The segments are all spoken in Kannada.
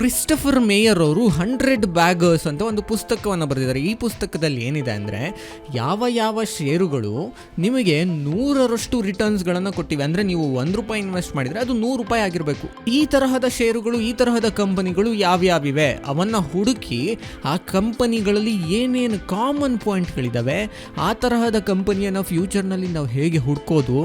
ಕ್ರಿಸ್ಟಫರ್ ಮೇಯರ್ ಅವರು 100 ಬ್ಯಾಗರ್ಸ್ ಅಂತ ಒಂದು ಪುಸ್ತಕವನ್ನು ಬರೆದಿದ್ದಾರೆ. ಈ ಪುಸ್ತಕದಲ್ಲಿ ಏನಿದೆ ಅಂದರೆ ಯಾವ ಷೇರುಗಳು ನಿಮಗೆ 100ರಷ್ಟು ರಿಟರ್ನ್ಸ್ಗಳನ್ನು ಕೊಟ್ಟಿವೆ, ಅಂದರೆ ನೀವು ₹1 ಇನ್ವೆಸ್ಟ್ ಮಾಡಿದರೆ ಅದು ₹100 ಆಗಿರಬೇಕು. ಈ ತರಹದ ಷೇರುಗಳು, ಈ ತರಹದ ಕಂಪನಿಗಳು ಯಾವ್ಯಾವಿವೆ ಅವನ್ನು ಹುಡುಕಿ ಆ ಕಂಪನಿಗಳಲ್ಲಿ ಏನೇನು ಕಾಮನ್ ಪಾಯಿಂಟ್ಗಳಿದ್ದಾವೆ, ಆ ತರಹದ ಕಂಪನಿಯನ್ನು ಫ್ಯೂಚರ್ನಲ್ಲಿ ನಾವು ಹೇಗೆ ಹುಡ್ಕೋದು,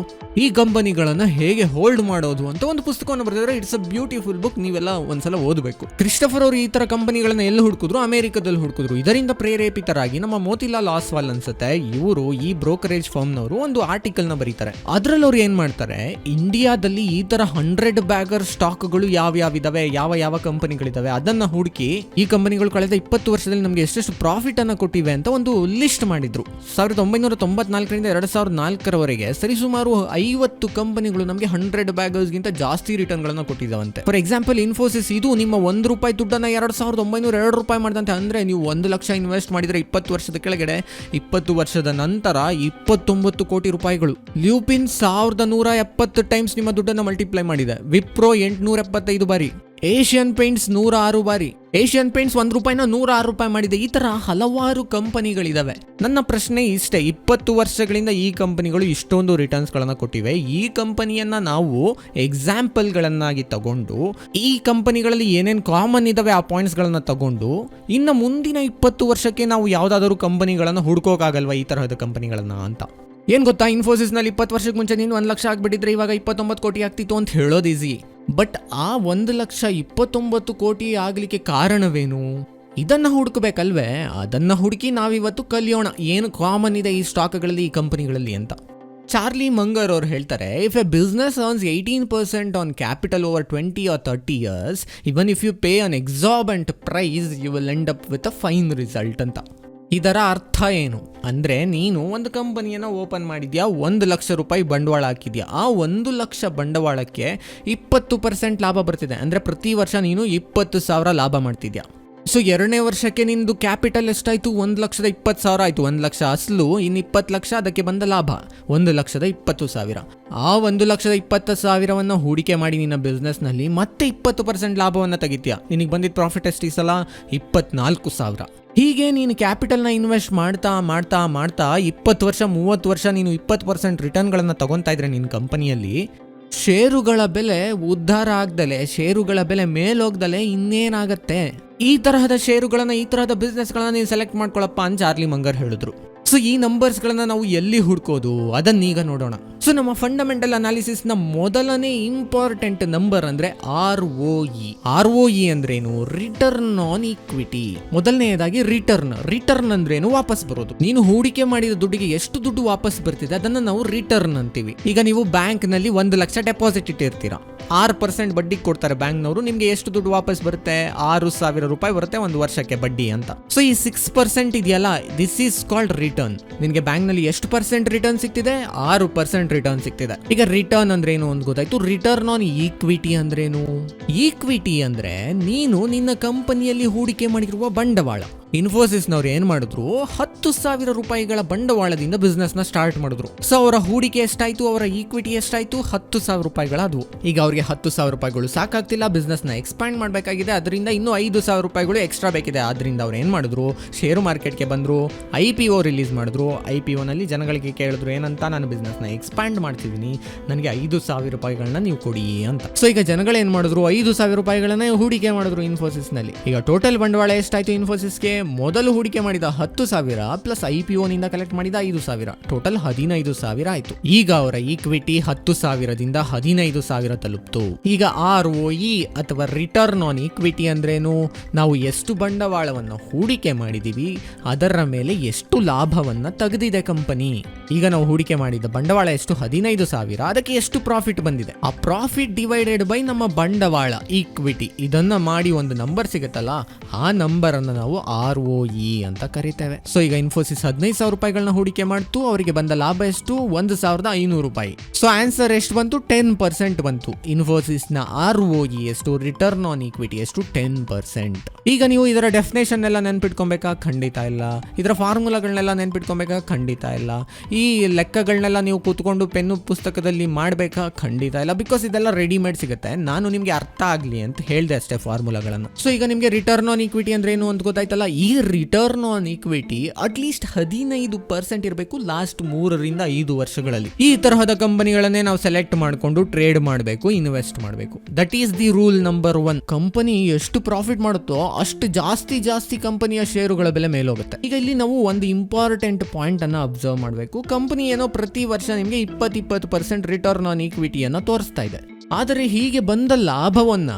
ಈ ಕಂಪನಿಗಳನ್ನು ಹೇಗೆ ಹೋಲ್ಡ್ ಮಾಡೋದು ಅಂತ ಒಂದು ಪುಸ್ತಕವನ್ನು ಬರೆದಿದ್ದಾರೆ. ಇಟ್ಸ್ ಅ ಬ್ಯೂಟಿಫುಲ್ ಬುಕ್, ನೀವೆಲ್ಲ ಒಂದ್ಸಲ ಓದಬೇಕು. ಕ್ರಿಸ್ಟಫರ್ ಅವರು ಈ ತರ ಕಂಪನಿಗಳನ್ನ ಎಲ್ಲಿ ಹುಡುಕಿದ್ರು? ಅಮೆರಿಕದಲ್ಲಿ ಹುಡುಕಿದ್ರು. ಇದರಿಂದ ಪ್ರೇರೇಪಿತರಾಗಿ ನಮ್ಮ ಮೋತಿಲಾಲ್ ಆಸ್ವಾಲ್ ಅನ್ಸುತ್ತೆ, ಇವರು ಈ ಬ್ರೋಕರೇಜ್ ಫರ್ಮ್ನವರು ಒಂದು ಆರ್ಟಿಕಲ್ ನ ಬರೀತಾರೆ. ಅದ್ರಲ್ಲಿ ಅವ್ರು ಏನ್ ಮಾಡ್ತಾರೆ, ಇಂಡಿಯಾದಲ್ಲಿ ಈ ತರ 100 ಬ್ಯಾಗರ್ ಸ್ಟಾಕ್ಗಳು ಯಾವ್ಯಾವಿದಾವೆ, ಯಾವ ಕಂಪನಿಗಳಿದಾವೆ ಅದನ್ನ ಹುಡುಕಿ ಈ ಕಂಪನಿಗಳು ಕಳೆದ 20 ವರ್ಷದಲ್ಲಿ ನಮಗೆ ಎಷ್ಟೆಷ್ಟು ಪ್ರಾಫಿಟ್ ಅನ್ನ ಕೊಟ್ಟಿವೆ ಅಂತ ಒಂದು ಲಿಸ್ಟ್ ಮಾಡಿದ್ರು. 1994ರಿಂದ 2004ರವರೆಗೆ ಸರಿಸುಮಾರು 50 ಕಂಪನಿಗಳು ನಮಗೆ 100 ಬ್ಯಾಗರ್ಸ್ ಗಿಂತ ಜಾಸ್ತಿ ರಿಟರ್ನ್ ಗಳನ್ನ ಕೊಟ್ಟಿದ್ದಾವಂತೆ. ಫಾರ್ ಎಕ್ಸಾಂಪಲ್ ಇನ್ಫೋಸಿಸ್, ಇದು ನಿಮ್ಮ ₹1 ದುಡ್ಡನ್ನ 2902 ಮಾಡಿದಂತೆ. ಅಂದ್ರೆ ನೀವು 1 ಲಕ್ಷ ಇನ್ವೆಸ್ಟ್ ಮಾಡಿದ್ರೆ 20 ವರ್ಷದ ಕೆಳಗಡೆ, 20 ವರ್ಷದ ನಂತರ 29 ಕೋಟಿ ರೂಪಾಯಿಗಳು. ಲ್ಯೂಪಿನ್ 1170 ಟೈಮ್ಸ್ ನಿಮ್ಮ ದುಡ್ಡನ್ನು ಮಲ್ಟಿಪ್ಲೈ ಮಾಡಿದೆ. ವಿಪ್ರೋ 875 ಬಾರಿ, ಏಷ್ಯನ್ ಪೇಂಟ್ಸ್ 106 ಬಾರಿ. ಏಷ್ಯನ್ ಪೇಂಟ್ಸ್ ₹1 106 ಮಾಡಿದೆ. ಈ ತರ ಹಲವಾರು ಕಂಪನಿಗಳಿದಾವೆ. ನನ್ನ ಪ್ರಶ್ನೆ ಇಷ್ಟೇ, 20 ವರ್ಷಗಳಿಂದ ಈ ಕಂಪನಿಗಳು ಇಷ್ಟೊಂದು ರಿಟರ್ನ್ಸ್ ಗಳನ್ನ ಕೊಟ್ಟಿವೆ. ಈ ಕಂಪನಿಯನ್ನ ನಾವು ಎಕ್ಸಾಂಪಲ್ ಗಳನ್ನಾಗಿ ತಗೊಂಡು, ಈ ಕಂಪನಿಗಳಲ್ಲಿ ಏನೇನ್ ಕಾಮನ್ ಇದಾವೆ ಆ ಪಾಯಿಂಟ್ಸ್ ಗಳನ್ನ ತಗೊಂಡು, ಇನ್ನು ಮುಂದಿನ 20 ವರ್ಷಕ್ಕೆ ನಾವು ಯಾವ್ದಾದ್ರು ಕಂಪನಿಗಳನ್ನ ಹುಡ್ಕೋಕಾಗಲ್ವಾ ಈ ತರಹದ ಕಂಪನಿಗಳನ್ನ ಅಂತ. ಏನ್ ಗೊತ್ತಾ, ಇನ್ಫೋಸಿಸ್ ನಲ್ಲಿ 20 ವರ್ಷಕ್ಕೆ ಮುಂಚೆ ನೀನು 1 ಲಕ್ಷ ಆಗ್ಬಿಟ್ಟಿದ್ರೆ ಇವಾಗ 29 ಕೋಟಿ ಆಗ್ತಿತ್ತು ಅಂತ ಹೇಳೋದು ಈಸಿ. ಬಟ್ ಆ 1 ಲಕ್ಷ 29 ಕೋಟಿ ಆಗ್ಲಿಕ್ಕೆ ಕಾರಣವೇನು? ಇದನ್ನ ಹುಡುಕಬೇಕಲ್ವೇ? ಅದನ್ನ ಹುಡುಕಿ ನಾವಿವತ್ತು ಕಲಿಯೋಣ, ಏನು ಕಾಮನ್ ಇದೆ ಈ ಸ್ಟಾಕ್ಗಳಲ್ಲಿ, ಈ ಕಂಪನಿಗಳಲ್ಲಿ ಅಂತ. ಚಾರ್ಲಿ ಮಂಗರ್ ಅವ್ರು ಹೇಳ್ತಾರೆ, if A business earns 18% on capital over 20 or 30 years, even if you pay an exorbitant price, you will end up with a fine result ಅಂತ. ಇದರ ಅರ್ಥ ಏನು ಅಂದ್ರೆ, ನೀನು ಒಂದು ಕಂಪನಿಯನ್ನು ಓಪನ್ ಮಾಡಿದ್ಯಾ, 1 ಲಕ್ಷ ರೂಪಾಯಿ ಬಂಡವಾಳ ಹಾಕಿದ್ಯಾ, ಆ 1 ಲಕ್ಷ ಬಂಡವಾಳಕ್ಕೆ 20% ಲಾಭ ಬರ್ತಿದೆ. ಅಂದ್ರೆ ಪ್ರತಿ ವರ್ಷ ನೀನು 20,000 ಲಾಭ ಮಾಡ್ತಿದ್ಯಾ. ಸೊ 2ನೇ ವರ್ಷಕ್ಕೆ ನಿಂದು ಕ್ಯಾಪಿಟಲ್ ಎಷ್ಟಾಯ್ತು? 1,20,000 ಆಯ್ತು. 1 ಲಕ್ಷ ಅಸಲು, ಇನ್ನು 20 ಲಕ್ಷ ಅದಕ್ಕೆ ಬಂದ ಲಾಭ, 1,20,000. ಆ 1,20,000 ಹೂಡಿಕೆ ಮಾಡಿ ನಿನ್ನ ಬಿಸ್ನೆಸ್ ನಲ್ಲಿ ಮತ್ತೆ 20% ಲಾಭವನ್ನ ತೆಗಿತೀಯ. ನಿನಗೆ ಬಂದಿದ್ದ ಪ್ರಾಫಿಟ್ ಎಷ್ಟು ಈ ಸಲ? 24,000. ಹೀಗೆ ನೀನು ಕ್ಯಾಪಿಟಲ್ನ ಇನ್ವೆಸ್ಟ್ ಮಾಡ್ತಾ 20 ವರ್ಷ 30 ವರ್ಷ ನೀನು 20% ರಿಟರ್ನ್ಗಳನ್ನು ತಗೊತಾ ಇದ್ರೆ ನಿನ್ನ ಕಂಪನಿಯಲ್ಲಿ, ಷೇರುಗಳ ಬೆಲೆ ಉದ್ಧಾರ ಆಗ್ದಲೆ, ಷೇರುಗಳ ಬೆಲೆ ಮೇಲೋಗ್ದಲೆ ಇನ್ನೇನಾಗತ್ತೆ? ಈ ತರಹದ ಷೇರುಗಳನ್ನ, ಈ ತರಹದ ಬಿಸ್ನೆಸ್ಗಳನ್ನ ನೀವು ಸೆಲೆಕ್ಟ್ ಮಾಡ್ಕೊಳಪ್ಪ ಅಂತ ಚಾರ್ಲಿ ಮಂಗರ್ ಹೇಳಿದ್ರು. ಸೊ ಈ ನಂಬರ್ಸ್ಗಳನ್ನ ನಾವು ಎಲ್ಲಿ ಹುಡ್ಕೋದು ಅದನ್ನೀಗ ನೋಡೋಣ. ಸೊ ನಮ್ಮ ಫಂಡಮೆಂಟಲ್ ಅನಾಲಿಸಿಸ್ ನ ಮೊದಲನೇ ಇಂಪಾರ್ಟೆಂಟ್ ನಂಬರ್ ಅಂದ್ರೆ ROE. ROE ಅಂದ್ರೇನು? Return on equity. ಮೊದಲನೆಯದಾಗಿ ರಿಟರ್ನ್ ಅಂದ್ರೇನು? ವಾಪಸ್ ಬರೋದು. ನೀನು ಹೂಡಿಕೆ ಮಾಡಿದ ದುಡ್ಡಿಗೆ ಎಷ್ಟು ದುಡ್ಡು ವಾಪಸ್ ಬರ್ತಿದೆ ಅದನ್ನ ನಾವು ರಿಟರ್ನ್ ಅಂತೀವಿ. ಈಗ ನೀವು ಬ್ಯಾಂಕ್ ನಲ್ಲಿ 1 ಲಕ್ಷ ಡೆಪಾಸಿಟ್ ಇಟ್ಟಿರ್ತೀರಾ, 6% ಬಡ್ಡಿ ಕೊಡ್ತಾರೆ ಬ್ಯಾಂಕ್ನವರು. ನಿಮ್ಗೆ ಎಷ್ಟು ದುಡ್ಡು ವಾಪಸ್ ಬರುತ್ತೆ? 6,000 ರೂಪಾಯಿ ಬರುತ್ತೆ 1 ವರ್ಷಕ್ಕೆ ಬಡ್ಡಿ ಅಂತ. ಸೊ ಈ 6% ಇದೆಯಲ್ಲ, ದಿಸ್ ಈಸ್ ಕಾಲ್ಡ್ ರಿಟರ್ನ್. ನಿನ್ಗೆ ಬ್ಯಾಂಕ್ ನಲ್ಲಿ ಎಷ್ಟು % ರಿಟರ್ನ್ ಸಿಗ್ತಿದೆ? 6% ರಿಟರ್ನ್ ಸಿಗ್ತಿದೆ. ಈಗ ರಿಟರ್ನ್ ಅಂದ್ರೇನು ಅಂತ ಗೊತ್ತಾಯ್ತು. ರಿಟರ್ನ್ ಆನ್ ಈಕ್ವಿಟಿ ಅಂದ್ರೇನು? ಈಕ್ವಿಟಿ ಅಂದ್ರೆ ನೀನು ನಿನ್ನ ಕಂಪನಿಯಲ್ಲಿ ಹೂಡಿಕೆ ಮಾಡಿರುವ ಬಂಡವಾಳ. ಇನ್ಫೋಸಿಸ್ ನವ್ರು ಏನ್ ಮಾಡಿದ್ರು? 10,000 ರೂಪಾಯಿಗಳ ಬಂಡವಾಳದಿಂದ ಬಿಸ್ನೆಸ್ ನ ಸ್ಟಾರ್ಟ್ ಮಾಡಿದ್ರು. ಸೊ ಅವರ ಹೂಡಿಕೆ ಎಷ್ಟಾಯ್ತು? ಅವರ ಈಕ್ವಿಟಿ ಎಷ್ಟಾಯ್ತು? 10,000 ರೂಪಾಯಿಗಳಾದ್ವು. ಈಗ ಅವ್ರಿಗೆ 10,000 ರೂಪಾಯಿಗಳು ಸಾಕಾಗ್ತಿಲ್ಲ, ಬಿಸ್ನೆಸ್ ನ ಎಕ್ಸ್ಪ್ಯಾಂಡ್ ಮಾಡಬೇಕಾಗಿದೆ. ಅದರಿಂದ ಇನ್ನೂ 5,000 ರೂಪಾಯಿಗಳು ಎಕ್ಸ್ಟ್ರಾ ಬೇಕಿದೆ. ಆದ್ರಿಂದ ಅವ್ರು ಏನ್ ಮಾಡಿದ್ರು? ಶೇರು ಮಾರ್ಕೆಟ್ಗೆ ಬಂದ್ರು, IPO ರಿಲೀಸ್ ಮಾಡಿದ್ರು. IPO ನಲ್ಲಿ ಜನಗಳಿಗೆ ಕೇಳಿದ್ರು ಏನಂತ, ನಾನು ಬಿಸ್ನೆಸ್ ನ ಎಕ್ಸ್ಪ್ಯಾಂಡ್ ಮಾಡ್ತಿದ್ದೀನಿ, ನನಗೆ 5,000 ರೂಪಾಯಿಗಳನ್ನ ನೀವು ಕೊಡಿ ಅಂತ. ಸೊ ಈಗ ಜನಗಳು ಏನ್ ಮಾಡಿದ್ರು? 5,000 ರೂಪಾಯಿಗಳನ್ನ ಹೂಡಿಕೆ ಮಾಡಿದ್ರು ಇನ್ಫೋಸಿಸ್ ನಲ್ಲಿ. ಈಗ ಟೋಟಲ್ ಬಂಡವಾಳ ಎಷ್ಟಾಯ್ತು ಇನ್ಫೋಸಿಸ್ಗೆ? ಮೊದಲು ಹೂಡಿಕೆ ಮಾಡಿದ 10,000 ಪ್ಲಸ್ IPO ನಿಂದ ಕಲೆಕ್ಟ್ ಮಾಡಿದ 5,000, ಟೋಟಲ್ 15,000 ಆಯ್ತು. ಈಗ ಅವರ ಈಕ್ವಿಟಿ 10,000ದಿಂದ 15,000 ತಲುಪ್ತು. ಈಗ ROE ಅಥವಾ ರಿಟರ್ನ್ ಆನ್ ಈಕ್ವಿಟಿ ಅಂದ್ರೇನು? ನಾವು ಎಷ್ಟು ಬಂಡವಾಳವನ್ನು ಹೂಡಿಕೆ ಮಾಡಿದೀವಿ ಅದರ ಮೇಲೆ ಎಷ್ಟು ಲಾಭವನ್ನ ತೆಗೆದಿದೆ ಕಂಪನಿ. ಈಗ ನಾವು ಹೂಡಿಕೆ ಮಾಡಿದ ಬಂಡವಾಳ ಎಷ್ಟು? 15,000. ಅದಕ್ಕೆ ಎಷ್ಟು ಪ್ರಾಫಿಟ್ ಬಂದಿದೆ? ಆ ಪ್ರಾಫಿಟ್ ಡಿವೈಡೆಡ್ ಬೈ ನಮ್ಮ ಬಂಡವಾಳ, ಈಕ್ವಿಟಿ, ಇದನ್ನ ಮಾಡಿ ಒಂದು ನಂಬರ್ ಸಿಗುತ್ತಲ್ಲ, ಆ ನಂಬರ್ ಅನ್ನು ನಾವು ROE ಅಂತ ಕರಿತೇವೆ. ಸೊ ಈಗ ಇನ್ಫೋಸಿಸ್ 15,000 ರೂಪಾಯಿಗಳನ್ನ ಹೂಡಿಕೆ ಮಾಡ್ತು, ಅವರಿಗೆ ಬಂದ ಲಾಭ ಎಷ್ಟು? 1,500 ರೂಪಾಯಿ. ಸೊ ಆನ್ಸರ್ ಎಷ್ಟು ಬಂತು? 10% ಬಂತು. ಇನ್ಫೋಸಿಸ್ ನ ROE ಎಷ್ಟು? ರಿಟರ್ನ್ ಆನ್ ಈಕ್ವಿಟಿ ಎಷ್ಟು? 10%. ಈಗ ನೀವು ಇದರ ಡೆಫಿನೇಷನ್ ಎಲ್ಲ ನೆನ್ಪಿಟ್ಕೊಬೇಕಾ? ಖಂಡಿತ ಇಲ್ಲ. ಇದರ ಫಾರ್ಮುಲಾಗಳನ್ನೆಲ್ಲ ನೆನ್ಪಿಟ್ಕೊಬೇಕಾ? ಖಂಡಿತ ಇಲ್ಲ. ಈ ಲೆಕ್ಕಗಳನ್ನೆಲ್ಲ ನೀವು ಕೂತ್ಕೊಂಡು ಪೆನ್ನು ಪುಸ್ತಕದಲ್ಲಿ ಮಾಡಬೇಕಾ? ಖಂಡಿತ ಇಲ್ಲ. ಬಿಕಾಸ್ ಇದೆಲ್ಲ ರೆಡಿಮೇಡ್ ಸಿಗುತ್ತೆ. ನಾನು ನಿಮಗೆ ಅರ್ಥ ಆಗಲಿ ಅಂತ ಹೇಳಿದೆ ಅಷ್ಟೇ ಫಾರ್ಮುಲಾಗಳನ್ನು. ಸೊ ಈಗ ನಿಮಗೆ ರಿಟರ್ನ್ ಆನ್ ಈಕ್ವಿಟಿ ಅಂದ್ರೆ ಏನು ಅಂತ ಗೊತ್ತಾಯ್ತಲ್ಲ. ಈ ರಿಟರ್ನ್ ಆನ್ ಈಕ್ವಿಟಿ ಅಟ್ಲೀಸ್ಟ್ 15% ಇರಬೇಕು ಲಾಸ್ಟ್ 3 ರಿಂದ 5 ವರ್ಷಗಳಲ್ಲಿ. ಈ ತರಹದ ಕಂಪನಿಗಳನ್ನೇ ನಾವು ಸೆಲೆಕ್ಟ್ ಮಾಡಿಕೊಂಡು ಟ್ರೇಡ್ ಮಾಡಬೇಕು, ಇನ್ವೆಸ್ಟ್ ಮಾಡಬೇಕು. That is the rule number 1. Company ಎಷ್ಟು ಪ್ರಾಫಿಟ್ ಮಾಡುತ್ತೋ ಅಷ್ಟು ಜಾಸ್ತಿ ಕಂಪನಿಯ ಷೇರುಗಳ ಬೆಲೆ ಮೇಲೋಗುತ್ತೆ. ಈಗ ಇಲ್ಲಿ ನಾವು ಒಂದು ಇಂಪಾರ್ಟೆಂಟ್ ಪಾಯಿಂಟ್ ಅನ್ನ ಅಬ್ಸರ್ವ್ ಮಾಡಬೇಕು. ಕಂಪನಿ ಏನೋ ಪ್ರತಿ ವರ್ಷ ನಿಮಗೆ 20% ರಿಟರ್ನ್ ಆನ್ ಈಕ್ವಿಟಿಯನ್ನ ತೋರಿಸ್ತಾ ಇದೆ. ಆದರೆ ಹೀಗೆ ಬಂದ ಲಾಭವನ್ನ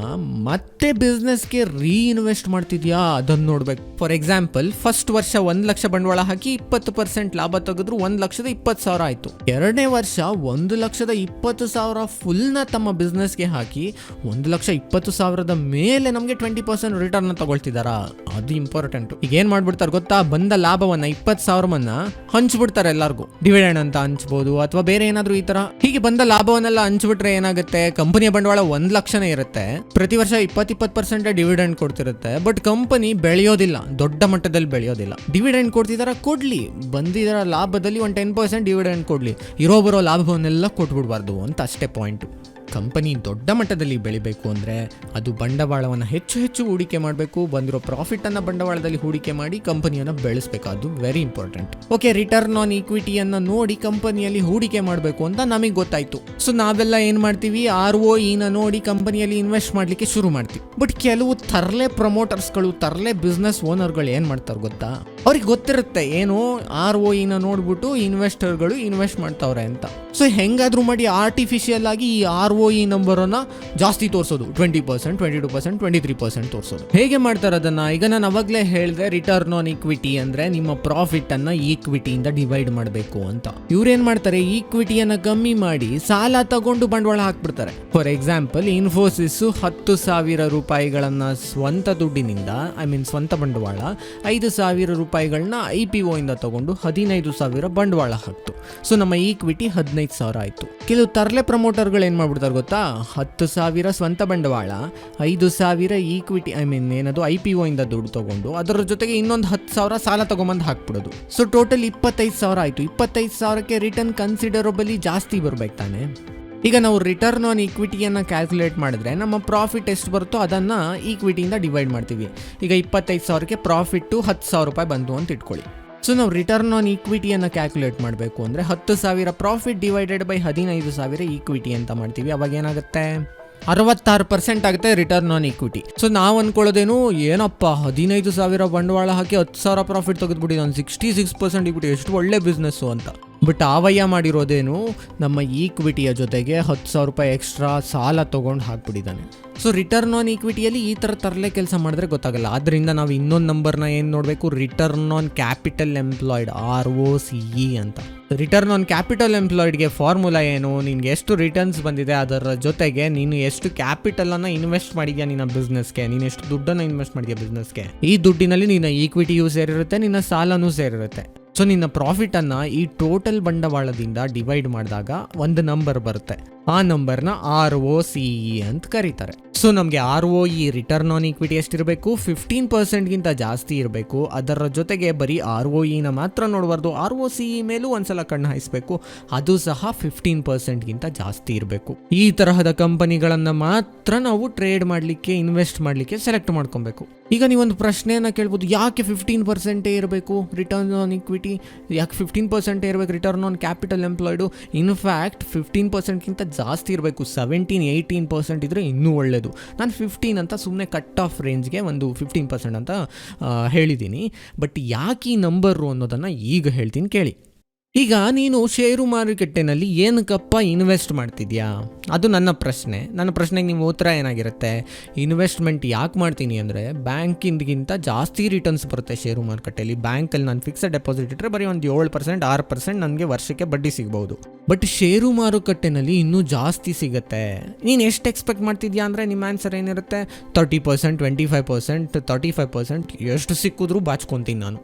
ಮತ್ತೆ ಬಿಸ್ನೆಸ್ಗೆ ರೀಇನ್ವೆಸ್ಟ್ ಮಾಡ್ತಿದ್ಯಾ ಅದನ್ನು ನೋಡ್ಬೇಕು. ಫಾರ್ ಎಕ್ಸಾಂಪಲ್, ಫಸ್ಟ್ ವರ್ಷ 1 ಲಕ್ಷ ಬಂಡವಾಳ ಹಾಕಿ 20% ಲಾಭ ತೆಗೆದ್ರು 1,20,000 ಆಯ್ತು. ಎರಡನೇ ವರ್ಷ 1,20,000 ಫುಲ್ ನ ತಮ್ಮ ಬಿಸ್ನೆಸ್ಗೆ ಹಾಕಿ 1,20,000 ಮೇಲೆ ನಮಗೆ 20% ರಿಟರ್ನ್ ತಗೊಳ್ತಿದಾರಾ? ಅದು ಇಂಪಾರ್ಟೆಂಟ್. ಈಗ ಏನ್ ಮಾಡ್ಬಿಡ್ತಾರೆ ಗೊತ್ತಾ? ಬಂದ ಲಾಭವನ್ನ 20,000 ಹಂಚ್ಬಿಡ್ತಾರೆ ಎಲ್ಲರಿಗೂ. ಡಿವಿಡೆಂಡ್ ಅಂತ ಹಂಚ್ಬೋದು ಅಥವಾ ಬೇರೆ ಏನಾದ್ರು ಈ ತರ. ಹೀಗೆ ಬಂದ ಲಾಭವನ್ನೆಲ್ಲ ಹಂಚ್ಬಿಟ್ರೆ ಏನಾಗುತ್ತೆ? ಕಂಪನಿಯ ಬಂಡವಾಳ 1 ಲಕ್ಷನೇ ಇರುತ್ತೆ, ಪ್ರತಿ ವರ್ಷ 20% ಡಿವಿಡೆಂಡ್ ಕೊಡ್ತಿರುತ್ತೆ. ಬಟ್ ಕಂಪನಿ ಬೆಳೆಯೋದಿಲ್ಲ, ದೊಡ್ಡ ಮಟ್ಟದಲ್ಲಿ ಬೆಳೆಯೋದಿಲ್ಲ. ಡಿವಿಡೆಂಡ್ ಕೊಡ್ತಿದಾರ, ಕೊಡ್ಲಿ. ಬಂದಿರೋ ಲಾಭದಲ್ಲಿ 10% ಡಿವಿಡೆಂಡ್ ಕೊಡ್ಲಿ, ಇರೋ ಬರೋ ಲಾಭವನ್ನೆಲ್ಲ ಕೊಟ್ಬಿಡ್ಬಾರ್ದು ಅಂತ ಅಷ್ಟೇ ಪಾಯಿಂಟ್. ಕಂಪನಿ ದೊಡ್ಡ ಮಟ್ಟದಲ್ಲಿ ಬೆಳಿಬೇಕು ಅಂದರೆ ಅದು ಬಂಡವಾಳವನ್ನು ಹೆಚ್ಚು ಹೂಡಿಕೆ ಮಾಡಬೇಕು. ಬಂದಿರೋ ಪ್ರಾಫಿಟನ್ನು ಬಂಡವಾಳದಲ್ಲಿ ಹೂಡಿಕೆ ಮಾಡಿ ಕಂಪನಿಯನ್ನು ಬೆಳೆಸಬೇಕು. ಅದು very important. Okay, return on ಈಕ್ವಿಟಿಯನ್ನು ನೋಡಿ ಕಂಪನಿಯಲ್ಲಿ ಹೂಡಿಕೆ ಮಾಡಬೇಕು ಅಂತ ನಮಗೆ ಗೊತ್ತಾಯ್ತು. ಸೊ ನಾವೆಲ್ಲ ಏನು ಮಾಡ್ತೀವಿ? ROE ನೋಡಿ ಕಂಪನಿಯಲ್ಲಿ ಇನ್ವೆಸ್ಟ್ ಮಾಡಲಿಕ್ಕೆ ಶುರು ಮಾಡ್ತೀವಿ. ಬಟ್ ಕೆಲವು ತರಲೆ ಪ್ರಮೋಟರ್ಸ್ಗಳು, ತರಲೆ ಬಿಸ್ನೆಸ್ ಓನರ್ಗಳು ಏನು ಮಾಡ್ತಾರೆ ಗೊತ್ತಾ? ಅವ್ರಿಗೆ ಗೊತ್ತಿರುತ್ತೆ ಏನು ROE ನೋಡ್ಬಿಟ್ಟು ಇನ್ವೆಸ್ಟರ್ಗಳು ಇನ್ವೆಸ್ಟ್ ಮಾಡ್ತಾವ್ರೆ ಅಂತ. ಸೊ ಹೆಂಗಾದ್ರೂ ಮಾಡಿ ಆರ್ಟಿಫಿಷಿಯಲ್ ಆಗಿ ಈ ROE ನಂಬರನ್ನ ಜಾಸ್ತಿ ತೋರಿಸೋದು, 20%, 22%, 23% ತೋರಿಸೋದು. ಹೇಗೆ ಮಾಡ್ತಾರೆ ಅದನ್ನ? ಈಗ ನಾನು ಅವಾಗಲೇ ಹೇಳಿದೆ, ರಿಟರ್ನ್ ಆನ್ ಈಕ್ವಿಟಿ ಅಂದ್ರೆ ನಿಮ್ಮ ಪ್ರಾಫಿಟ್ ಅನ್ನ ಈಕ್ವಿಟಿಯಿಂದ ಡಿವೈಡ್ ಮಾಡಬೇಕು ಅಂತ. ಇವ್ರೇನ್ ಮಾಡ್ತಾರೆ? ಈಕ್ವಿಟಿಯನ್ನ ಕಮ್ಮಿ ಮಾಡಿ ಸಾಲ ತಗೊಂಡು ಬಂಡವಾಳ ಹಾಕ್ಬಿಡ್ತಾರೆ. ಫಾರ್ ಎಕ್ಸಾಂಪಲ್, ಇನ್ಫೋಸಿಸ್ 10,000 ರೂಪಾಯಿಗಳನ್ನ ಸ್ವಂತ ದುಡ್ಡಿನಿಂದ, ಸ್ವಂತ ಬಂಡವಾಳ 5,000 ರೂಪಾಯಿಗಳನ್ನ IPO ಇಂದ ತಗೊಂಡು 15,000 ಬಂಡವಾಳ ಹಾಕ್ತು. ಸೊ ನಮ್ಮ ಈಕ್ವಿಟಿ 15,000 ಆಯ್ತು. ಕೆಲವು ತರಲೆ ಪ್ರಮೋಟರ್ಗಳು ಏನ್ ಮಾಡ್ಬಿಡ್ತಾರೆ ಗೊತ್ತಾ? 10,000 ಸ್ವಂತ ಬಂಡವಾಳ, 5,000 ಈಕ್ವಿಟಿ ಏನದು IPO ಇಂದ ದುಡ್ಡು ತಗೊಂಡು ಅದರ ಜೊತೆಗೆ ಇನ್ನೊಂದು 10,000 ಸಾಲ ತಗೊಂಬಂದು ಹಾಕ್ಬಿಡೋದು. ಸೊ ಟೋಟಲ್ 25,000 ಆಯ್ತು. 25,000ಕ್ಕೆ ರಿಟರ್ನ್ ಕನ್ಸಿಡರಬಲಿ ಜಾಸ್ತಿ ಬರ್ಬೇಕು ತಾನೆ. ಈಗ ನಾವು ರಿಟರ್ನ್ ಆನ್ ಈಕ್ವಿಟಿಯನ್ನು ಕ್ಯಾಲ್ಕುಲೇಟ್ ಮಾಡಿದ್ರೆ ನಮ್ಮ ಪ್ರಾಫಿಟ್ ಎಷ್ಟು ಬರುತ್ತೋ ಅದನ್ನು ಈಕ್ವಿಟಿಯಿಂದ ಡಿವೈಡ್ ಮಾಡ್ತೀವಿ. ಈಗ 25,000ಕ್ಕೆ ಪ್ರಾಫಿಟ್ಟು 10,000 ರೂಪಾಯಿ ಬಂತು ಅಂತ ಇಟ್ಕೊಳ್ಳಿ. ಸೊ ನಾವು ರಿಟರ್ನ್ ಆನ್ ಈಕ್ವಿಟಿಯನ್ನು ಕ್ಯಾಲ್ಕುಲೇಟ್ ಮಾಡಬೇಕು ಅಂದರೆ 10,000 ಪ್ರಾಫಿಟ್ ಡಿವೈಡೆಡ್ ಬೈ 15,000 ಈಕ್ವಿಟಿ ಅಂತ ಮಾಡ್ತೀವಿ. ಅವಾಗ ಏನಾಗುತ್ತೆ? 66% ಆಗುತ್ತೆ ರಿಟರ್ನ್ ಆನ್ ಈಕ್ವಿಟಿ. ಸೊ ನಾವು ಅನ್ಕೊಳ್ಳೋದೇನು, ಏನಪ್ಪ 15,000 ಬಂಡವಾಳ ಹಾಕಿ 10,000 ಪ್ರಾಫಿಟ್ ತೆಗೆದ್ಬಿಟ್ಟು ನಾನು 66% ಈಕ್ವಿಟಿ, ಎಷ್ಟು ಒಳ್ಳೆ ಬಿಸ್ನೆಸ್ಸು ಅಂತ. ಬಟ್ ಆವಯ್ಯ ಮಾಡಿರೋದೇನು, ನಮ್ಮ ಈಕ್ವಿಟಿಯ ಜೊತೆಗೆ 10,000 ರೂಪಾಯಿ ಎಕ್ಸ್ಟ್ರಾ ಸಾಲ ತೊಗೊಂಡು ಹಾಕ್ಬಿಟ್ಟಿದ್ದಾನೆ. ಸೊ ರಿಟರ್ನ್ ಆನ್ ಈಕ್ವಿಟಿಯಲ್ಲಿ ಈ ಥರ ತರಲೆ ಕೆಲಸ ಮಾಡಿದ್ರೆ ಗೊತ್ತಾಗಲ್ಲ. ಆದ್ದರಿಂದ ನಾವು ಇನ್ನೊಂದು ನಂಬರ್ನ ಏನು ನೋಡಬೇಕು? Return on capital employed, ROCE ಅಂತ. ರಿಟರ್ನ್ ಆನ್ ಕ್ಯಾಪಿಟಲ್ ಎಂಪ್ಲಾಯ್ಡ್ಗೆ ಫಾರ್ಮುಲಾ ಏನು? ನಿನ್ಗೆ ಎಷ್ಟು ರಿಟರ್ನ್ಸ್ ಬಂದಿದೆ, ಅದರ ಜೊತೆಗೆ ನೀನು ಎಷ್ಟು ಕ್ಯಾಪಿಟಲನ್ನು ಇನ್ವೆಸ್ಟ್ ಮಾಡಿದ್ಯಾ ನಿನ್ನ ಬಿಸ್ನೆಸ್ಗೆ, ನೀನು ಎಷ್ಟು ದುಡ್ಡನ್ನು ಇನ್ವೆಸ್ಟ್ ಮಾಡಿದ್ಯಾ ಬಿಸ್ನೆಸ್ಗೆ. ಈ ದುಡ್ಡಿನಲ್ಲಿ ನಿನ್ನ ಈಕ್ವಿಟಿಯೂ ಸೇರಿರುತ್ತೆ, ನಿನ್ನ ಸಾಲನೂ ಸೇರಿರುತ್ತೆ. ಸೊ ನಿನ್ನ ಪ್ರಾಫಿಟನ್ನು ಈ ಟೋಟಲ್ ಬಂಡವಾಳದಿಂದ ಡಿವೈಡ್ ಮಾಡಿದಾಗ ಒಂದು ನಂಬರ್ ಬರುತ್ತೆ. ಆ ನಂಬರ್ನ ROCE ಅಂತ ಕರೀತಾರೆ. ಸೊ ನಮಗೆ ROE ರಿಟರ್ನ್ ಆನ್ ಈಕ್ವಿಟಿ ಎಷ್ಟಿರಬೇಕು? 15%ಗಿಂತ ಜಾಸ್ತಿ ಇರಬೇಕು. ಅದರ ಜೊತೆಗೆ ಬರೀ ROE ಮಾತ್ರ ನೋಡಬಾರ್ದು, ROCE ಮೇಲೂ ಒಂದ್ಸಲ ಕಣ್ಣು ಹಾಯಿಸಬೇಕು. ಅದು ಸಹ 15%ಗಿಂತ ಜಾಸ್ತಿ ಇರಬೇಕು. ಈ ತರಹದ ಕಂಪನಿಗಳನ್ನು ಮಾತ್ರ ನಾವು ಟ್ರೇಡ್ ಮಾಡಲಿಕ್ಕೆ, ಇನ್ವೆಸ್ಟ್ ಮಾಡಲಿಕ್ಕೆ ಸೆಲೆಕ್ಟ್ ಮಾಡ್ಕೊಬೇಕು. ಈಗ ನೀವೊಂದು ಪ್ರಶ್ನೆಯನ್ನು ಕೇಳ್ಬೋದು, ಯಾಕೆ 15% ಇರಬೇಕು ರಿಟರ್ನ್ ಆನ್ ಈಕ್ವಿಟಿ? ಯಾಕೆ 15% ಇರಬೇಕು ರಿಟರ್ನ್ ಆನ್ ಕ್ಯಾಪಿಟಲ್ ಎಂಪ್ಲಾಯ್ಡು? ಇನ್ಫ್ಯಾಕ್ಟ್ 15%ಗಿಂತ ಜಾಸ್ತಿ ಇರಬೇಕು. 17-18% ಇದ್ರೆ ಇನ್ನೂ ಒಳ್ಳೆಯದು. ನಾನು 15 ಅಂತ ಸುಮ್ಮನೆ ಕಟ್ ಆಫ್ ರೇಂಜ್ಗೆ ಒಂದು 15% ಅಂತ ಹೇಳಿದ್ದೀನಿ. ಬಟ್ ಯಾಕೆ ಈ ನಂಬರು ಅನ್ನೋದನ್ನು ಈಗ ಹೇಳ್ತೀನಿ ಕೇಳಿ. ಈಗ ನೀನು ಷೇರು ಮಾರುಕಟ್ಟೆನಲ್ಲಿ ಏನಕ್ಕಪ್ಪ ಇನ್ವೆಸ್ಟ್ ಮಾಡ್ತಿದ್ಯಾ? ಅದು ನನ್ನ ಪ್ರಶ್ನೆ. ನನ್ನ ಪ್ರಶ್ನೆಗೆ ನಿಮ್ಮ ಉತ್ತರ ಏನಾಗಿರುತ್ತೆ? ಇನ್ವೆಸ್ಟ್ಮೆಂಟ್ ಯಾಕೆ ಮಾಡ್ತೀನಿ ಅಂದರೆ ಬ್ಯಾಂಕಿಂದ್ಗಿಂತ ಜಾಸ್ತಿ ರಿಟರ್ನ್ಸ್ ಬರುತ್ತೆ ಷೇರು ಮಾರುಕಟ್ಟೆಯಲ್ಲಿ. ಬ್ಯಾಂಕಲ್ಲಿ ನಾನು ಫಿಕ್ಸೆಡ್ ಡೆಪಾಸಿಟ್ ಇಟ್ಟರೆ ಬರೀ ಒಂದು 7% 6% ನನಗೆ ವರ್ಷಕ್ಕೆ ಬಡ್ಡಿ ಸಿಗ್ಬೋದು. ಬಟ್ ಷೇರು ಮಾರುಕಟ್ಟೆನಲ್ಲಿ ಇನ್ನೂ ಜಾಸ್ತಿ ಸಿಗುತ್ತೆ. ನೀನು ಎಷ್ಟು ಎಕ್ಸ್ಪೆಕ್ಟ್ ಮಾಡ್ತಿದ್ಯಾ ಅಂದರೆ ನಿಮ್ಮ ಆನ್ಸರ್ ಏನಿರುತ್ತೆ? 30%, 25%, 35%, ಎಷ್ಟು ಸಿಕ್ಕಿದ್ರೂ ಬಾಚ್ಕೊತೀನಿ ನಾನು.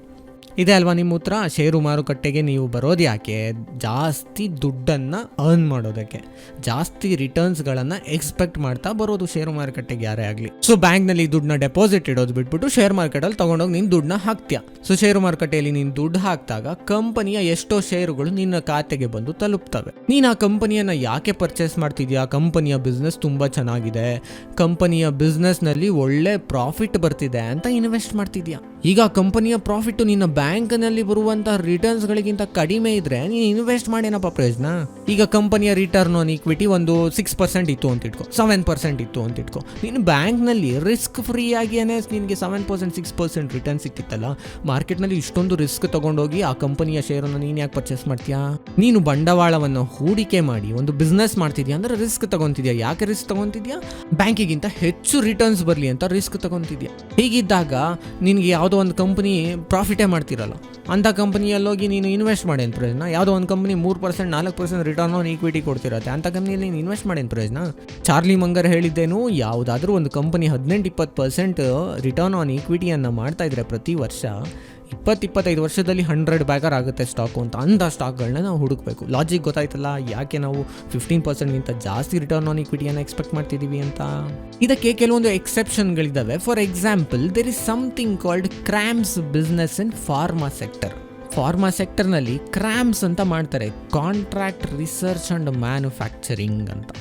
ಇದೆ ಅಲ್ವಾ ನಿಮ್ಮ ಉತ್ತರ? ಷೇರು ಮಾರುಕಟ್ಟೆಗೆ ನೀವು ಬರೋದು ಯಾಕೆ? ಜಾಸ್ತಿ ದುಡ್ಡನ್ನು ಅರ್ನ್ ಮಾಡೋದಕ್ಕೆ, ಜಾಸ್ತಿ ರಿಟರ್ನ್ಸ್ಗಳನ್ನು ಎಕ್ಸ್ಪೆಕ್ಟ್ ಮಾಡ್ತಾ ಬರೋದು ಷೇರು ಮಾರುಕಟ್ಟೆಗೆ ಯಾರೇ ಆಗಲಿ. ಸೊ ಬ್ಯಾಂಕ್ನಲ್ಲಿ ದುಡ್ಡನ್ನ ಡೆಪಾಸಿಟ್ ಇಡೋದು ಬಿಟ್ಬಿಟ್ಟು ಶೇರ್ ಮಾರ್ಕೆಟಲ್ಲಿ ತೊಗೊಂಡೋಗಿ ನೀನು ದುಡ್ಡನ್ನ ಹಾಕ್ತೀಯ. ಸೊ ಷೇರು ಮಾರುಕಟ್ಟೆಯಲ್ಲಿ ನೀನು ದುಡ್ಡು ಹಾಕಿದಾಗ ಕಂಪನಿಯ ಎಷ್ಟೋ ಶೇರುಗಳು ನಿನ್ನ ಖಾತೆಗೆ ಬಂದು ತಲುಪ್ತವೆ. ನೀನು ಆ ಕಂಪನಿಯನ್ನು ಯಾಕೆ ಪರ್ಚೇಸ್ ಮಾಡ್ತಿದ್ಯಾ? ಕಂಪನಿಯ ಬಿಸ್ನೆಸ್ ತುಂಬ ಚೆನ್ನಾಗಿದೆ, ಕಂಪನಿಯ ಬಿಸ್ನೆಸ್ನಲ್ಲಿ ಒಳ್ಳೆ ಪ್ರಾಫಿಟ್ ಬರ್ತಿದೆ ಅಂತ ಇನ್ವೆಸ್ಟ್ ಮಾಡ್ತಿದ್ಯಾ. ಈಗ ಕಂಪನಿಯ ಪ್ರಾಫಿಟ್ಟು ನಿನ್ನ ಬ್ಯಾಂಕ್ನಲ್ಲಿ ಬರುವಂಥ ರಿಟರ್ನ್ಸ್ಗಳಿಗಿಂತ ಕಡಿಮೆ ಇದ್ರೆ ನೀನು ಇನ್ವೆಸ್ಟ್ ಮಾಡೇನಪ್ಪ ಪ್ರಯೋಜನ? ಈಗ ಕಂಪನಿಯ ರಿಟರ್ನ್ ಆನ್ ಈಕ್ವಿಟಿ ಒಂದು 6% ಇತ್ತು ಅಂತ ಇಟ್ಕೋ, 7% ಇತ್ತು ಅಂತ ಇಟ್ಕೋ. ನೀನು ಬ್ಯಾಂಕ್ನಲ್ಲಿ ರಿಸ್ಕ್ ಫ್ರೀ ಆಗಿಯೇ ನಿನಗೆ 7%, 6% ರಿಟರ್ನ್ ಸಿಕ್ತಿತ್ತಲ್ಲ. ಮಾರ್ಕೆಟ್ನಲ್ಲಿ ಇಷ್ಟೊಂದು ರಿಸ್ಕ್ ತಗೊಂಡೋಗಿ ಆ ಕಂಪನಿಯ ಶೇರನ್ನು ನೀನು ಯಾಕೆ ಪರ್ಚೇಸ್ ಮಾಡ್ತೀಯಾ? ನೀನು ಬಂಡವಾಳವನ್ನು ಹೂಡಿಕೆ ಮಾಡಿ ಒಂದು ಬಿಸ್ನೆಸ್ ಮಾಡ್ತಿದ್ಯಾ ಅಂದರೆ ರಿಸ್ಕ್ ತಗೊಂತಿದ್ಯಾ. ಯಾಕೆ ರಿಸ್ಕ್ ತಗೊಂತಿದ್ಯಾ? ಬ್ಯಾಂಕಿಗಿಂತ ಹೆಚ್ಚು ರಿಟರ್ನ್ಸ್ ಬರಲಿ ಅಂತ ರಿಸ್ಕ್ ತಗೊಂತಿದ್ಯಾ. ಹೀಗಿದ್ದಾಗ ನಿನಗೆ ಯಾವುದೋ ಒಂದು ಕಂಪನಿ ಪ್ರಾಫಿಟೇ ಮಾಡ್ತಿರಲ್ಲ, ಅಂಥ ಕಂಪನಿಯಲ್ಲೋಗಿ ನೀನು ಇನ್ವೆಸ್ಟ್ ಮಾಡೇನು ಪ್ರಯೋಜನ? ಯಾವುದೋ ಒಂದು ಕಂಪನಿ 3%, 4% ರಿಟರ್ನ್ ಆನ್ ಈಕ್ವಿಟಿ ಕೊಡ್ತಿರತ್ತೆ, ಅಂಥ ಕಂಪ್ನಿಯಲ್ಲಿ ನೀನು ಇನ್ವೆಸ್ಟ್ ಮಾಡೇನು ಪ್ರಯೋಜನ? ಚಾರ್ಲಿ ಮಂಗರ್ ಹೇಳಿದ್ದೇನು, ಯಾವುದಾದ್ರೂ ಒಂದು ಕಂಪನಿ 18-20% ರಿಟರ್ನ್ ಆನ್ ಈಕ್ವಿಟಿಯನ್ನು ಮಾಡ್ತಾ ಇದ್ರೆ ಪ್ರತಿ ವರ್ಷ 20-25 ವರ್ಷದಲ್ಲಿ 100 ಬ್ಯಾಗರ್ ಆಗುತ್ತೆ ಸ್ಟಾಕು ಅಂತ. ಅಂಥ ಸ್ಟಾಕ್ಗಳನ್ನ ನಾವು ಹುಡುಕಬೇಕು. ಲಾಜಿಕ್ ಗೊತ್ತಾಯ್ತಲ್ಲ ಯಾಕೆ ನಾವು 15%ಗಿಂತ ಜಾಸ್ತಿ ರಿಟರ್ನ್ ಆನ್ ಈಕ್ವಿಟಿಯನ್ನು ಎಕ್ಸ್ಪೆಕ್ಟ್ ಮಾಡ್ತಿದ್ದೀವಿ ಅಂತ. ಇದಕ್ಕೆ ಕೆಲವೊಂದು ಎಕ್ಸೆಪ್ಷನ್ಗಳಿದ್ದಾವೆ. For example, there is something called CRAMS business in pharma sector. Pharma ಸೆಕ್ಟರ್ನಲ್ಲಿ ಕ್ರಾಮ್ಸ್ ಅಂತ ಮಾಡ್ತಾರೆ, ಕಾಂಟ್ರಾಕ್ಟ್ ರಿಸರ್ಚ್ ಆ್ಯಂಡ್ ಮ್ಯಾನುಫ್ಯಾಕ್ಚರಿಂಗ್ ಅಂತ.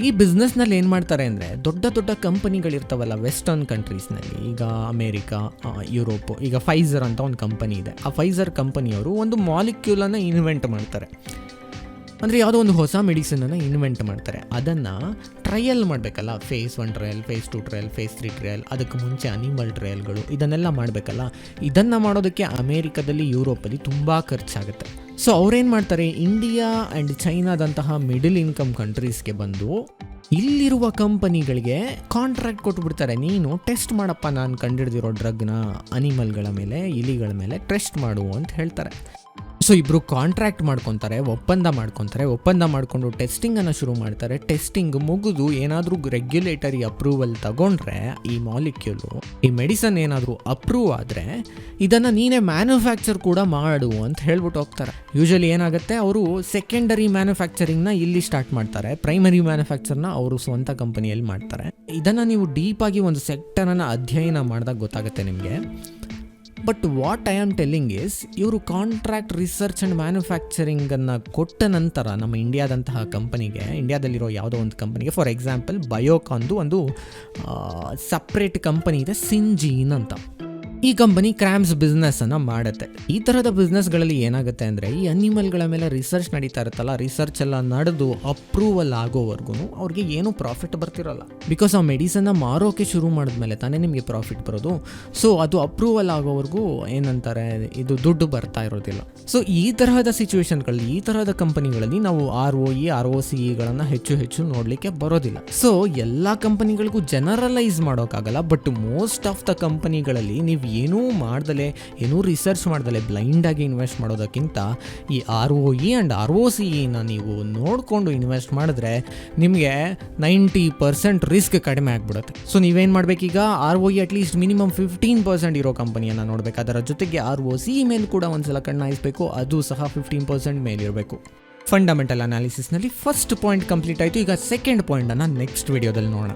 ಈ ಬಿಸ್ನೆಸ್ನಲ್ಲಿ ಏನು ಮಾಡ್ತಾರೆ ಅಂದರೆ ದೊಡ್ಡ ದೊಡ್ಡ ಕಂಪನಿಗಳಿರ್ತಾವಲ್ಲ ವೆಸ್ಟರ್ನ್ ಕಂಟ್ರೀಸ್ನಲ್ಲಿ, ಈಗ ಅಮೇರಿಕಾ, ಯುರೋಪು. ಈಗ ಫೈಸರ್ ಅಂತ ಒಂದು ಕಂಪನಿ ಇದೆ. ಆ ಫೈಸರ್ ಕಂಪನಿಯವರು ಒಂದು ಮಾಲಿಕ್ಯೂಲನ್ನು ಇನ್ವೆಂಟ್ ಮಾಡ್ತಾರೆ. ಅಂದರೆ ಯಾವುದೋ ಒಂದು ಹೊಸ ಮೆಡಿಸಿನನ್ನು ಇನ್ವೆಂಟ್ ಮಾಡ್ತಾರೆ. ಅದನ್ನು ಟ್ರಯಲ್ ಮಾಡಬೇಕಲ್ಲ, phase 1 trial, phase 2 trial, phase 3 trial, ಅದಕ್ಕೆ ಮುಂಚೆ ಅನಿಮಲ್ ಟ್ರಯಲ್ಗಳು, ಇದನ್ನೆಲ್ಲ ಮಾಡಬೇಕಲ್ಲ. ಇದನ್ನು ಮಾಡೋದಕ್ಕೆ ಅಮೇರಿಕಾದಲ್ಲಿ, ಯುರೋಪಲ್ಲಿ ತುಂಬ ಖರ್ಚಾಗುತ್ತೆ. ಸೊ ಅವ್ರೇನು ಮಾಡ್ತಾರೆ, ಇಂಡಿಯಾ ಆ್ಯಂಡ್ ಚೈನಾದಂತಹ ಮಿಡಲ್ ಇನ್ಕಮ್ ಕಂಟ್ರೀಸ್ಗೆ ಬಂದು ಇಲ್ಲಿರುವ ಕಂಪನಿಗಳಿಗೆ ಕಾಂಟ್ರಾಕ್ಟ್ ಕೊಟ್ಬಿಡ್ತಾರೆ. ನೀನು ಟೆಸ್ಟ್ ಮಾಡಪ್ಪ, ನಾನು ಕಂಡಿಡ್ದಿರೋ ಡ್ರಗ್ನ ಅನಿಮಲ್ಗಳ ಮೇಲೆ, ಇಲಿಗಳ ಮೇಲೆ ಟೆಸ್ಟ್ ಮಾಡು ಅಂತ ಹೇಳ್ತಾರೆ. ಸೊ ಇಬ್ಬರು ಕಾಂಟ್ರಾಕ್ಟ್ ಮಾಡ್ಕೊತಾರೆ, ಒಪ್ಪಂದ ಮಾಡಿಕೊಂಡು ಟೆಸ್ಟಿಂಗನ್ನು ಶುರು ಮಾಡ್ತಾರೆ. ಟೆಸ್ಟಿಂಗ್ ಮುಗಿದು ಏನಾದರೂ ರೆಗ್ಯುಲೇಟರಿ ಅಪ್ರೂವಲ್ ತಗೊಂಡ್ರೆ ಈ ಮಾಲಿಕ್ಯೂಲು, ಈ ಮೆಡಿಸನ್ ಏನಾದರೂ ಅಪ್ರೂವ್ ಆದರೆ ಇದನ್ನು ನೀನೇ ಮ್ಯಾನುಫ್ಯಾಕ್ಚರ್ ಕೂಡ ಮಾಡು ಅಂತ ಹೇಳ್ಬಿಟ್ಟು ಹೋಗ್ತಾರೆ. ಯೂಶಲಿ ಏನಾಗುತ್ತೆ, ಅವರು ಸೆಕೆಂಡರಿ ಮ್ಯಾನುಫ್ಯಾಕ್ಚರಿಂಗ್ನ ಇಲ್ಲಿ ಸ್ಟಾರ್ಟ್ ಮಾಡ್ತಾರೆ, ಪ್ರೈಮರಿ ಮ್ಯಾನುಫ್ಯಾಕ್ಚರ್ನ ಅವರು ಸ್ವಂತ ಕಂಪನಿಯಲ್ಲಿ ಮಾಡ್ತಾರೆ. ಇದನ್ನು ನೀವು ಡೀಪಾಗಿ ಒಂದು ಸೆಕ್ಟರನ್ನು ಅಧ್ಯಯನ ಮಾಡಿದಾಗ ಗೊತ್ತಾಗುತ್ತೆ ನಿಮಗೆ. But what I am telling is, ಇವರು ಕಾಂಟ್ರಾಕ್ಟ್ ರಿಸರ್ಚ್ ಆ್ಯಂಡ್ ಮ್ಯಾನುಫ್ಯಾಕ್ಚರಿಂಗನ್ನು ಕೊಟ್ಟ ನಂತರ ನಮ್ಮ ಇಂಡಿಯಾದಂತಹ ಕಂಪನಿಗೆ, ಇಂಡಿಯಾದಲ್ಲಿರೋ ಯಾವುದೋ ಒಂದು ಕಂಪನಿಗೆ, ಫಾರ್ ಎಕ್ಸಾಂಪಲ್ ಬಯೋಕಾನ್ದು ಒಂದು ಸಪ್ರೇಟ್ ಕಂಪನಿ ಇದೆ, ಸಿಂಜೀನ್ ಅಂತ. ಈ ಕಂಪನಿ ಕ್ರಾಮ್ಸ್ ಬಿಸ್ನೆಸ್ಸನ್ನು ಮಾಡುತ್ತೆ. ಈ ಥರದ ಬಿಸ್ನೆಸ್ಗಳಲ್ಲಿ ಏನಾಗುತ್ತೆ ಅಂದರೆ, ಈ ಅನಿಮಲ್ಗಳ ಮೇಲೆ ರಿಸರ್ಚ್ ನಡೀತಾ ಇರುತ್ತಲ್ಲ, ರಿಸರ್ಚ್ ಎಲ್ಲ ನಡೆದು ಅಪ್ರೂವಲ್ ಆಗೋವರೆಗೂ ಅವ್ರಿಗೆ ಏನೂ ಪ್ರಾಫಿಟ್ ಬರ್ತಿರೋಲ್ಲ. ಬಿಕಾಸ್ ಆ ಮೆಡಿಸನ್ನ ಮಾರೋಕೆ ಶುರು ಮಾಡಿದ್ಮೇಲೆ ತಾನೇ ನಿಮಗೆ ಪ್ರಾಫಿಟ್ ಬರೋದು. ಸೊ ಅದು ಅಪ್ರೂವಲ್ ಆಗೋವರೆಗೂ ಏನಂತಾರೆ, ಇದು ದುಡ್ಡು ಬರ್ತಾ ಇರೋದಿಲ್ಲ. ಸೊ ಈ ತರಹದ ಸಿಚುವೇಶನ್ಗಳಲ್ಲಿ, ಈ ತರಹದ ಕಂಪನಿಗಳಲ್ಲಿ ನಾವು ROE, ROCEಗಳನ್ನು ಹೆಚ್ಚು ನೋಡಲಿಕ್ಕೆ ಬರೋದಿಲ್ಲ. ಸೊ ಎಲ್ಲ ಕಂಪನಿಗಳಿಗೂ ಜನರಲೈಸ್ ಮಾಡೋಕ್ಕಾಗಲ್ಲ. ಬಟ್ ಮೋಸ್ಟ್ ಆಫ್ ದ ಕಂಪನಿಗಳಲ್ಲಿ ನೀವು ಏನೂ ಮಾಡ್ದಲೆ, ಏನೂ ರಿಸರ್ಚ್ ಮಾಡ್ದಲೆ ಬ್ಲೈಂಡಾಗಿ ಇನ್ವೆಸ್ಟ್ ಮಾಡೋದಕ್ಕಿಂತ ಈ ROE ಆ್ಯಂಡ್ ROCEನ ನೀವು ನೋಡಿಕೊಂಡು ಇನ್ವೆಸ್ಟ್ ಮಾಡಿದ್ರೆ ನಿಮಗೆ 90% ರಿಸ್ಕ್ ಕಡಿಮೆ ಆಗಿಬಿಡುತ್ತೆ. ಸೊ ನೀವೇನು ಮಾಡಬೇಕೀಗ, ROE ಅಟ್ಲೀಸ್ಟ್ ಮಿನಿಮಮ್ 15% ಇರೋ ಕಂಪನಿಯನ್ನು ನೋಡಬೇಕು. ಅದರ ಜೊತೆಗೆ ROCE ಮೇಲೆ ಕೂಡ ಒಂದ್ಸಲ ಕಣ್ಣಾಯಿಸಬೇಕು, ಅದು ಸಹ 15% ಮೇಲಿರಬೇಕು. ಫಂಡಮೆಂಟಲ್ ಅನಾಲಿಸಿಸ್ನಲ್ಲಿ ಫಸ್ಟ್ ಪಾಯಿಂಟ್ ಕಂಪ್ಲೀಟ್ ಆಯಿತು. ಈಗ ಸೆಕೆಂಡ್ ಪಾಯಿಂಟನ್ನು ನೆಕ್ಸ್ಟ್ ವಿಡಿಯೋದಲ್ಲಿ ನೋಡೋಣ.